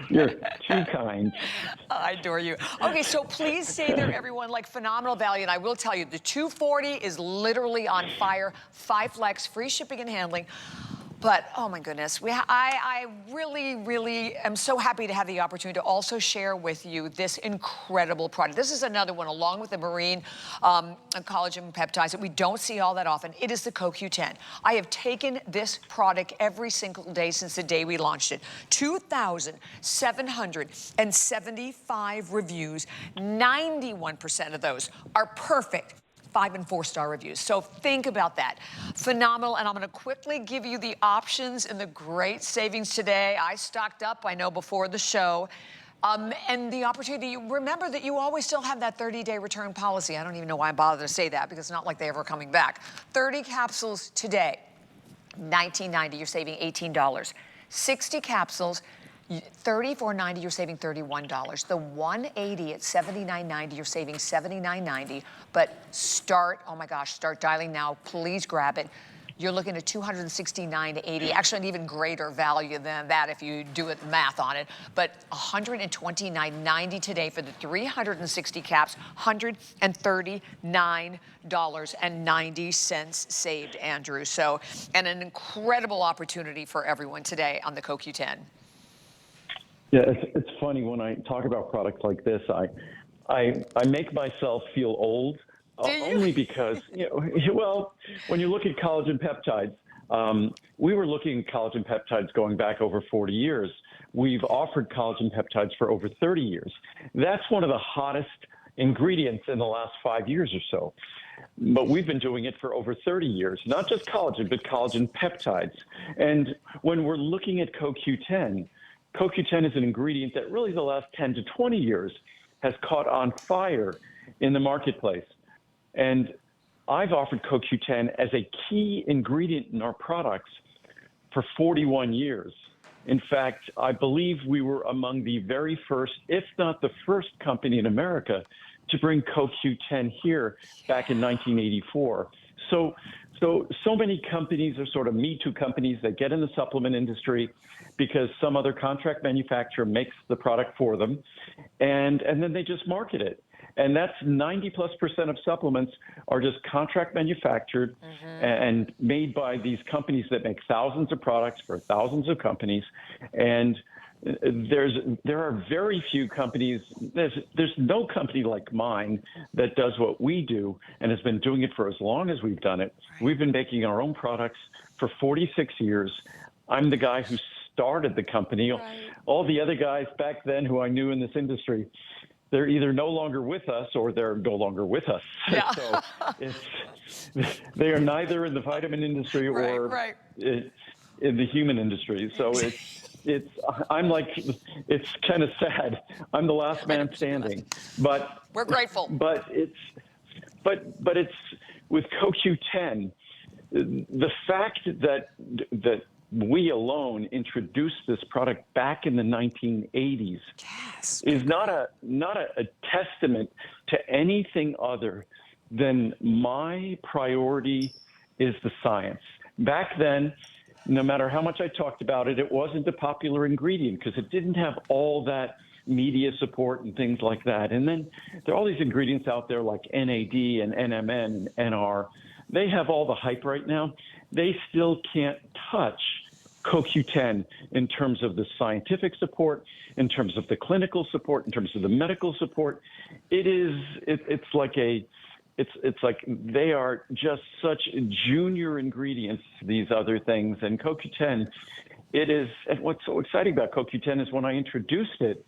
You're too kind. I adore you. Okay, so please stay there, everyone. Like, phenomenal value. And I will tell you, the 240 is literally on fire. 5 flex, free shipping and handling. But, oh my goodness, I really, really am so happy to have the opportunity to also share with you this incredible product. This is another one, along with the marine collagen peptides that we don't see all that often. It is the CoQ10. I have taken this product every single day since the day we launched it. 2,775 reviews. 91% of those are perfect 5- and 4-star reviews. So think about that. Phenomenal. And I'm going to quickly give you the options and the great savings today. I stocked up, I know, before the show. And the opportunity, remember that you always still have that 30-day return policy. I don't even know why I bother to say that, because it's not like they're ever coming back. 30 capsules today, $19.90, you're saving $18. 60 capsules, $34.90, you're saving $31. The 180 at $79.90, you're saving $79.90. But start, oh my gosh, start dialing now. Please grab it. You're looking at $269.80, actually an even greater value than that if you do it math on it. But $129.90 today for the 360 caps, $139.90 saved, Andrew. So, and an incredible opportunity for everyone today on the CoQ10. Yeah, it's funny when I talk about products like this, I make myself feel old. Only because, well, when you look at collagen peptides, we were looking at collagen peptides going back over 40 years. We've offered collagen peptides for over 30 years. That's one of the hottest ingredients in the last 5 years or so. But we've been doing it for over 30 years, not just collagen, but collagen peptides. And when we're looking at CoQ10, CoQ10 is an ingredient that really the last 10 to 20 years has caught on fire in the marketplace. And I've offered CoQ10 as a key ingredient in our products for 41 years. In fact, I believe we were among the very first, if not the first company in America to bring CoQ10 here back in 1984. So many companies are sort of Me Too companies that get in the supplement industry because some other contract manufacturer makes the product for them, and then they just market it. And that's 90+% of supplements are just contract manufactured and made by these companies that make thousands of products for thousands of companies. And there are very few companies. There's no company like mine that does what we do and has been doing it for as long as we've done it. We've been making our own products for 46 years. I'm the guy who started the company. All the other guys back then who I knew in this industry, they're either no longer with us or they're no longer with us. Yeah. So they are neither in the vitamin industry or in the human industry. So I'm like, it's kind of sad. I'm the last man standing, but we're grateful. But it's with CoQ10, the fact that we alone introduced this product back in the 1980s is not a testament to anything other than my priority is the science. Back then, no matter how much I talked about it, it wasn't a popular ingredient because it didn't have all that media support and things like that. And then there are all these ingredients out there like NAD and NMN and NR. They have all the hype right now. They still can't touch CoQ10 in terms of the scientific support, in terms of the clinical support, in terms of the medical support. It's like they are just such junior ingredients, these other things. And CoQ10, and what's so exciting about CoQ10 is when I introduced it,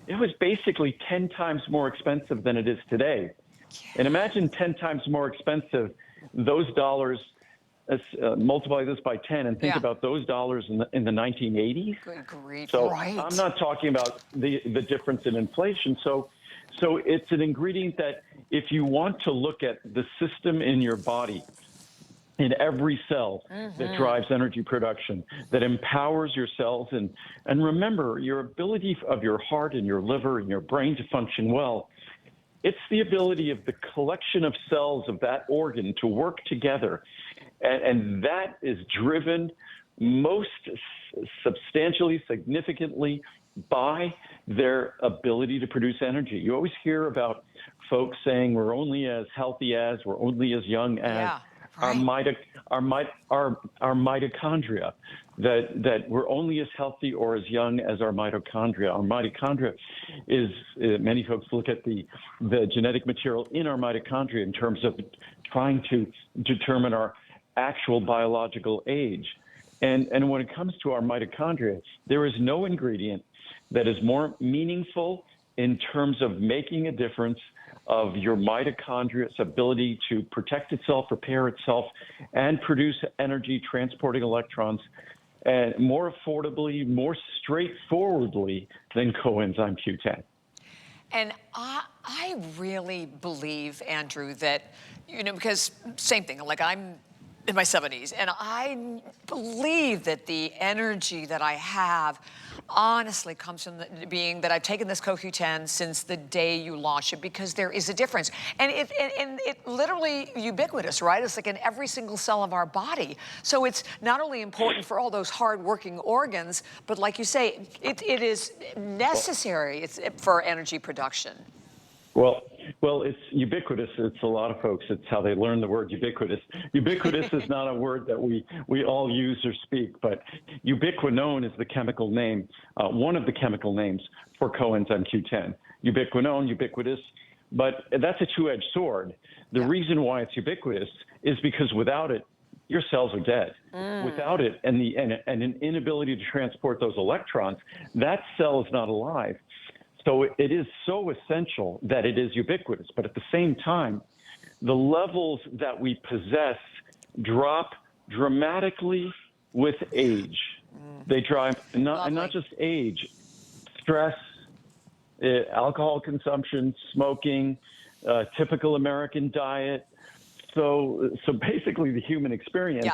it was basically 10 times more expensive than it is today. And imagine 10 times more expensive, those dollars, multiply this by 10 and think about those dollars in the 1980s. Good grief. So I'm not talking about the difference in inflation. So it's an ingredient that if you want to look at the system in your body, in every cell that drives energy production, that empowers your cells, and remember, your ability of your heart and your liver and your brain to function well, it's the ability of the collection of cells of that organ to work together. And that is driven most substantially, significantly by their ability to produce energy. You always hear about folks saying we're only as healthy as, we're only as young as our mitochondria, that we're only as healthy or as young as our mitochondria. Our mitochondria is, many folks look at the genetic material in our mitochondria in terms of trying to determine our actual biological age. And when it comes to our mitochondria, there is no ingredient that is more meaningful in terms of making a difference of your mitochondria's ability to protect itself, repair itself, and produce energy transporting electrons, and more affordably, more straightforwardly than coenzyme Q10. And I really believe, Andrew, that, because same thing, like I'm in my 70s, and I believe that the energy that I have honestly comes from being that I've taken this CoQ10 since the day you launched it, because there is a difference. And it literally ubiquitous, right? It's like in every single cell of our body. So it's not only important for all those hard-working organs, but like you say, it is necessary for energy production. Well, it's ubiquitous. It's a lot of folks. It's how they learn the word ubiquitous. Ubiquitous is not a word that we all use or speak, but ubiquinone is the chemical name, one of the chemical names for coenzyme Q10. Ubiquinone, ubiquitous, but that's a two-edged sword. The reason why it's ubiquitous is because without it, your cells are dead. Without it and an inability to transport those electrons, that cell is not alive. So it is so essential that it is ubiquitous. But at the same time, the levels that we possess drop dramatically with age. They drop, not just age, stress, alcohol consumption, smoking, typical American diet. So basically the human experience,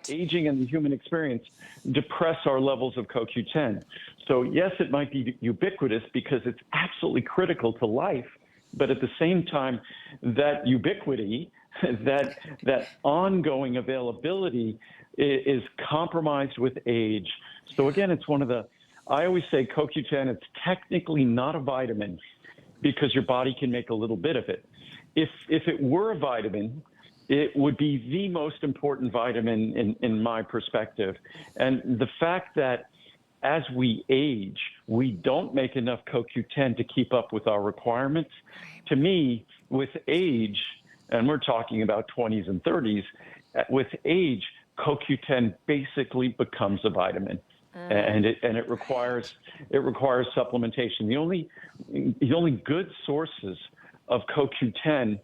aging and the human experience depress our levels of CoQ10. So yes, it might be ubiquitous because it's absolutely critical to life, but at the same time, that ubiquity, that ongoing availability is compromised with age. So again, it's one of the, I always say CoQ10, it's technically not a vitamin because your body can make a little bit of it. If it were a vitamin, it would be the most important vitamin in my perspective. And the fact that as we age, we don't make enough CoQ10 to keep up with our requirements. To me, with age, and we're talking about 20s and 30s, with age, CoQ10 basically becomes a vitamin. And it requires supplementation. The only good sources of CoQ10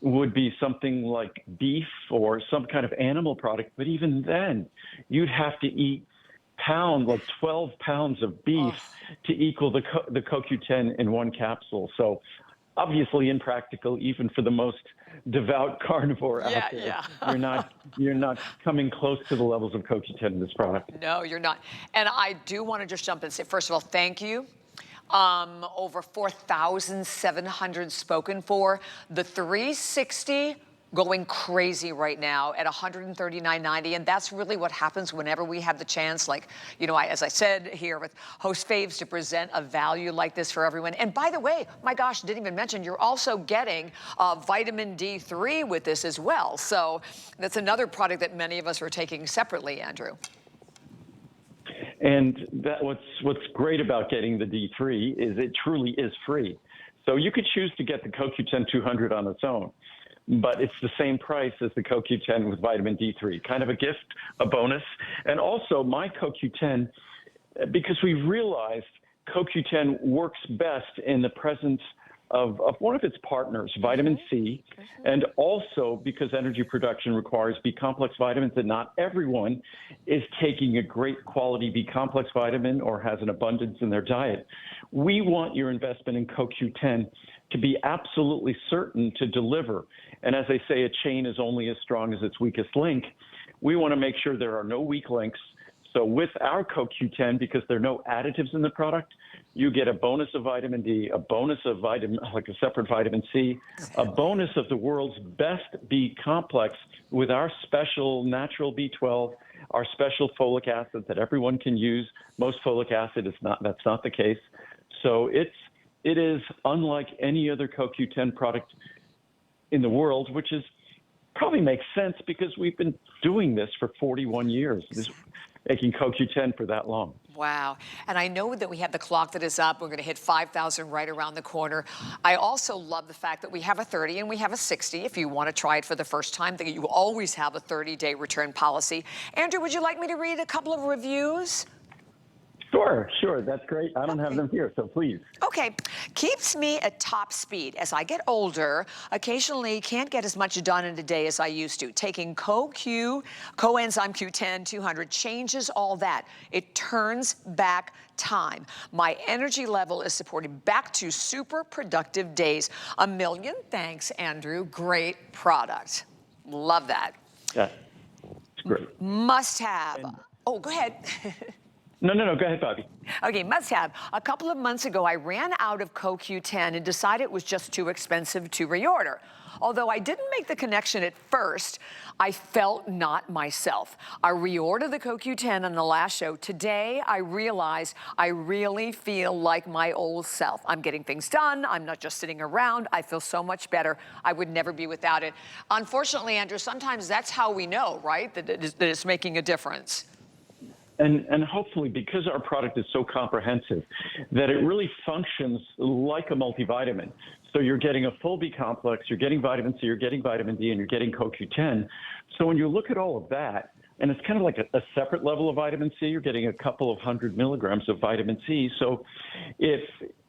would be something like beef or some kind of animal product. But even then, you'd have to eat 12 pounds of beef to equal the CoQ10 in one capsule. So obviously impractical, even for the most devout carnivore out there. You're not coming close to the levels of CoQ10 in this product. No, you're not. And I do want to just jump in and say, first of all, thank you. Over 4,700 spoken for. The 360 going crazy right now at $139.90, and that's really what happens whenever we have the chance, like, as I said here with Host Faves, to present a value like this for everyone. And by the way, my gosh, didn't even mention, you're also getting vitamin D3 with this as well. So that's another product that many of us are taking separately, Andrew. And what's great about getting the D3 is it truly is free. So you could choose to get the CoQ10 200 on its own, but it's the same price as the CoQ10 with vitamin D3, kind of a gift, a bonus. And also my CoQ10, because we realized CoQ10 works best in the presence of one of its partners, vitamin C, and also because energy production requires B-complex vitamins, and not everyone is taking a great quality B-complex vitamin or has an abundance in their diet. We want your investment in CoQ10 to be absolutely certain to deliver. And as they say, a chain is only as strong as its weakest link. We want to make sure there are no weak links. So with our CoQ10, because there are no additives in the product, you get a bonus of vitamin D, a bonus of vitamin, like a separate vitamin C, a bonus of the world's best B complex with our special natural B12, our special folic acid that everyone can use. Most folic acid is not, that's not the case. So it is unlike any other CoQ10 product in the world, which is probably makes sense because we've been doing this for 41 years, making CoQ10 for that long. Wow. And I know that we have the clock that is up. We're going to hit 5,000 right around the corner. I also love the fact that we have a 30 and we have a 60. If you want to try it for the first time, that you always have a 30-day return policy. Andrew, would you like me to read a couple of reviews? Sure, that's great. I don't have them here, so please. Okay, keeps me at top speed. As I get older, occasionally can't get as much done in a day as I used to. Taking CoEnzyme Q10 200 changes all that. It turns back time. My energy level is supported back to super productive days. A million thanks, Andrew. Great product. Love that. Yeah, it's great. Must have. Oh, go ahead. No, go ahead, Bobby. Okay, must have. A couple of months ago, I ran out of CoQ10 and decided it was just too expensive to reorder. Although I didn't make the connection at first, I felt not myself. I reordered the CoQ10 on the last show. Today, I realize I really feel like my old self. I'm getting things done. I'm not just sitting around. I feel so much better. I would never be without it. Unfortunately, Andrew, sometimes that's how we know, right, that it's making a difference. And hopefully, because our product is so comprehensive, that it really functions like a multivitamin. So you're getting a full B-complex, you're getting vitamin C, you're getting vitamin D, and you're getting CoQ10. So when you look at all of that, and it's kind of like a separate level of vitamin C, you're getting a couple of 100 milligrams of vitamin C. So if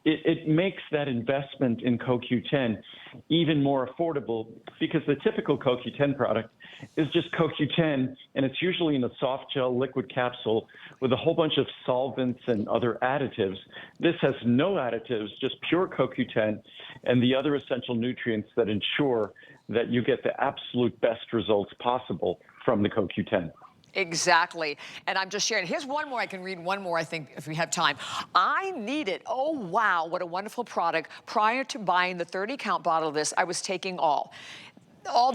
it makes that investment in CoQ10 even more affordable, because the typical CoQ10 product is just CoQ10, and it's usually in a soft gel liquid capsule with a whole bunch of solvents and other additives. This has no additives, just pure CoQ10 and the other essential nutrients that ensure that you get the absolute best results possible from the CoQ10. Exactly. And I'm just sharing. Here's one more. I can read one more, I think, if we have time. I need it. Oh, wow. What a wonderful product. Prior to buying the 30-count bottle of this, I was taking all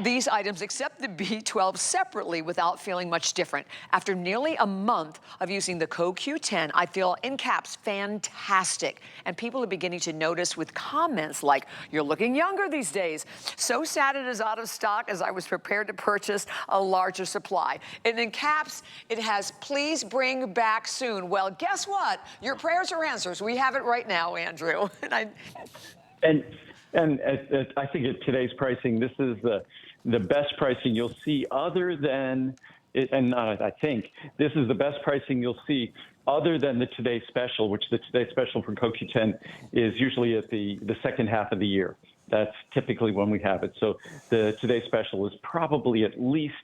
these items except the B12 separately without feeling much different. After nearly a month of using the CoQ10, I feel, in caps, fantastic. And people are beginning to notice with comments like, you're looking younger these days. So sad it is out of stock as I was prepared to purchase a larger supply. And in caps, it has, please bring back soon. Well, guess what? Your prayers are answers. We have it right now, Andrew. And I think at today's pricing, this is the best pricing you'll see other than, I think, this is the best pricing you'll see other than the Today Special, which the Today Special for CoQ10 is usually at the second half of the year. That's typically when we have it. So the Today Special is probably at least